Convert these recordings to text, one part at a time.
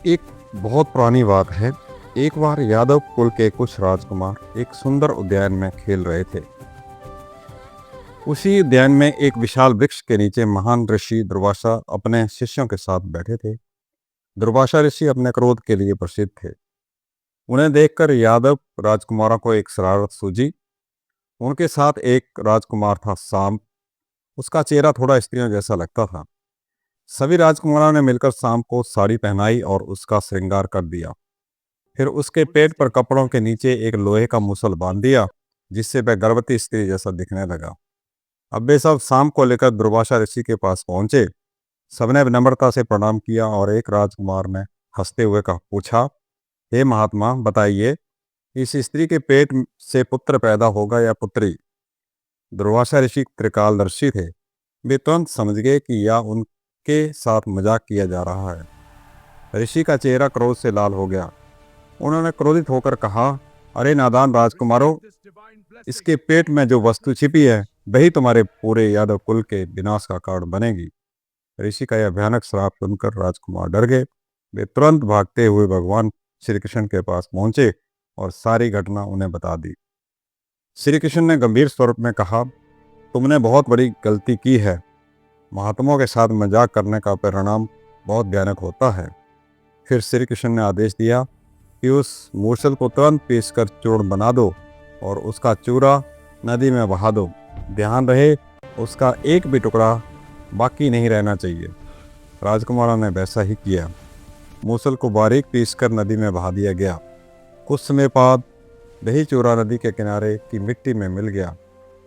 एक बहुत पुरानी बात है। एक बार यादव कुल के कुछ राजकुमार एक सुंदर उद्यान में खेल रहे थे। उसी उद्यान में एक विशाल वृक्ष के नीचे महान ऋषि दुर्वासा अपने शिष्यों के साथ बैठे थे। दुर्वासा ऋषि अपने क्रोध के लिए प्रसिद्ध थे। उन्हें देखकर यादव राजकुमारों को एक शरारत सूझी। उनके साथ एक राजकुमार था सांब। उसका चेहरा थोड़ा स्त्रियों जैसा लगता था। सभी राजकुमारों ने मिलकर सांब को साड़ी पहनाई और उसका श्रृंगार कर दिया। फिर उसके पेट पर कपड़ों के नीचे एक लोहे का मुसल बांध दिया, जिससे वह गर्भवती स्त्री जैसा दिखने लगा। अब वे सब शाम को लेकर दुर्वासा ऋषि के पास पहुंचे। सबने विनम्रता से प्रणाम किया और एक राजकुमार ने हंसते हुए कहा पूछा, हे महात्मा, बताइए, इस स्त्री के पेट से पुत्र पैदा होगा या पुत्री? दुर्वासा ऋषि त्रिकालदर्शी थे। वे तुरंत समझ गए कि यह उनके साथ मजाक किया जा रहा है। ऋषि का चेहरा क्रोध से लाल हो गया। उन्होंने क्रोधित होकर कहा, अरे नादान राजकुमारों, इसके पेट में जो वस्तु छिपी है वही तुम्हारे पूरे यादव कुल के विनाश का कारण बनेगी। ऋषि का यह भयानक श्राप सुनकर राजकुमार डर गए। वे तुरंत भागते हुए भगवान श्री कृष्ण के पास पहुंचे और सारी घटना उन्हें बता दी। श्री कृष्ण ने गंभीर स्वरूप में कहा, तुमने बहुत बड़ी गलती की है। महात्माओं के साथ मजाक करने का परिणाम बहुत भयानक होता है। फिर श्री कृष्ण ने आदेश दिया कि उस मूसल को तुरंत पीसकर चूर्ण बना दो और उसका चूरा नदी में बहा दो। ध्यान रहे, उसका एक भी टुकड़ा बाकी नहीं रहना चाहिए। राजकुमारों ने वैसा ही किया। मूसल को बारीक पीसकर नदी में बहा दिया गया। कुछ समय बाद वही चूरा नदी के किनारे की मिट्टी में मिल गया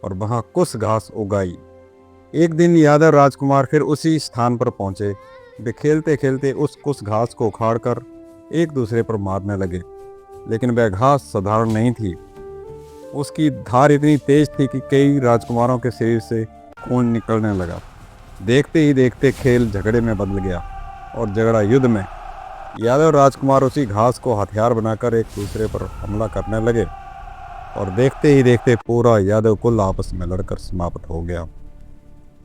और वहां कुछ घास उगाई। एक दिन यादव राजकुमार फिर उसी स्थान पर पहुंचे। वे खेलते खेलते उस कुछ घास को उखाड़कर एक दूसरे पर मारने लगे, लेकिन वह घास साधारण नहीं थी। उसकी धार इतनी तेज थी कि कई राजकुमारों के शरीर से खून निकलने लगा। देखते ही देखते खेल झगड़े में बदल गया और झगड़ा युद्ध में। यादव राजकुमार उसी घास को हथियार बनाकर एक दूसरे पर हमला करने लगे और देखते ही देखते पूरा यादव कुल आपस में लड़कर समाप्त हो गया।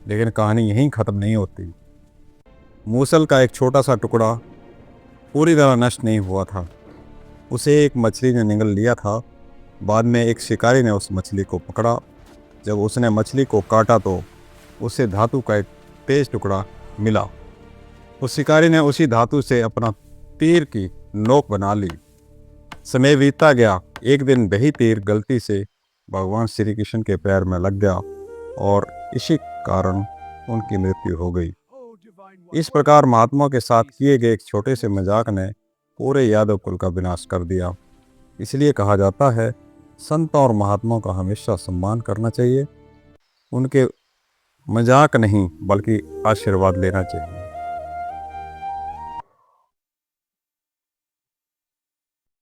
लेकिन कहानी यहीं खत्म नहीं होती। मूसल का एक छोटा सा टुकड़ा पूरी तरह नष्ट नहीं हुआ था। उसे एक मछली ने निगल लिया था। बाद में एक शिकारी ने उस मछली को पकड़ा। जब उसने मछली को काटा तो उसे धातु का एक तेज टुकड़ा मिला। उस शिकारी ने उसी धातु से अपना तीर की नोक बना ली। समय बीतता गया। एक दिन वही तीर गलती से भगवान श्री कृष्ण के पैर में लग गया और इसी कारण उनकी मृत्यु हो गई। इस प्रकार महात्मा के साथ किए गए एक छोटे से मजाक ने पूरे यादव कुल का विनाश कर दिया। इसलिए कहा जाता है, संत और महात्माओं का हमेशा सम्मान करना चाहिए। उनके मजाक नहीं बल्कि आशीर्वाद लेना चाहिए।